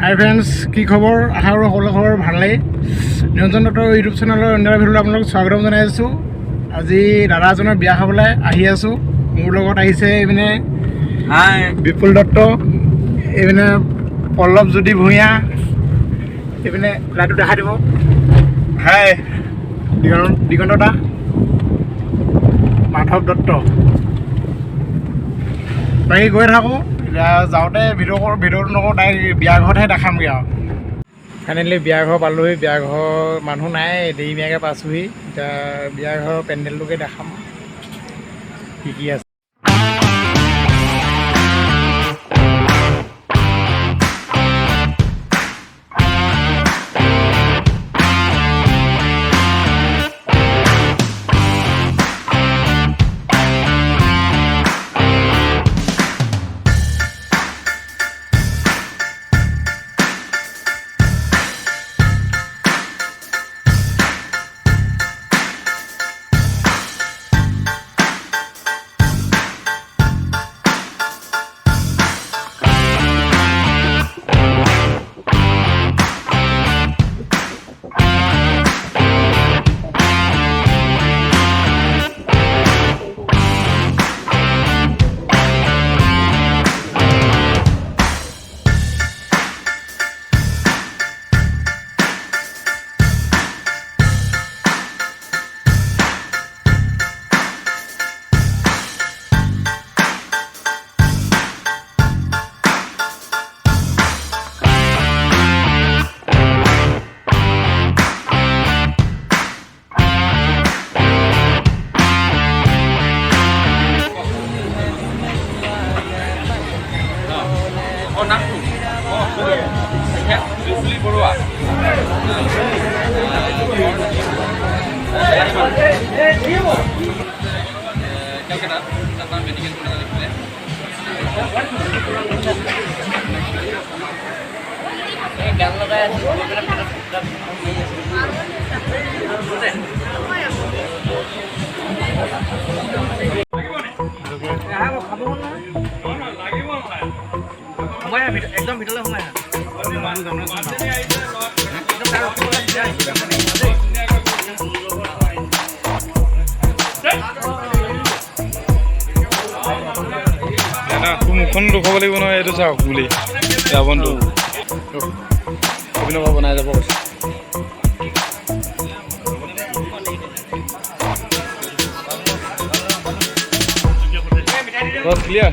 হাই friends, কি খবৰ? আশা কৰোঁ সকলো খবৰ ভালেই। নিৰঞ্জন দত্তৰ ইউটিউব চেনেলৰ অন্য এটা ভিডিঅ'লৈ আপোনালোকক স্বাগতম জনাই আছোঁ। আজি দাদা এজনৰ বিয়া খাবলৈ আহি আছোঁ। মোৰ লগত আহিছে এইপিনে বিপুল দত্ত, এইপিনে পল্লৱ জ্যোতি ভূঞা, এইপিনে লাইটটো দেখাই দিব। হাই দিগন্ত দা, মাধৱ দত্ত। বাকী গৈ থাকোঁ। যাওঁতে ভিডিঅ'টো নকৰোঁ, ডাইৰেক্ট বিয়া ঘৰতহে দেখামগৈ আৰু। ফাইনেলি বিয়া ঘৰ পালোহি। বিয়া ঘৰ মানুহ নাই, দেৰিমীয়াকৈ পাইছোঁহি। এতিয়া বিয়া ঘৰৰ পেণ্ডেলটোকে দেখাম কি আছে। একদম ভিতৰলৈ সোমাই মুখখন দুখাব লাগিব নহয়। এইটো চাওক বুলি ৰাৱণটো অভিনৱ বনাই যাব কৈছে। ক্লিয়াৰ।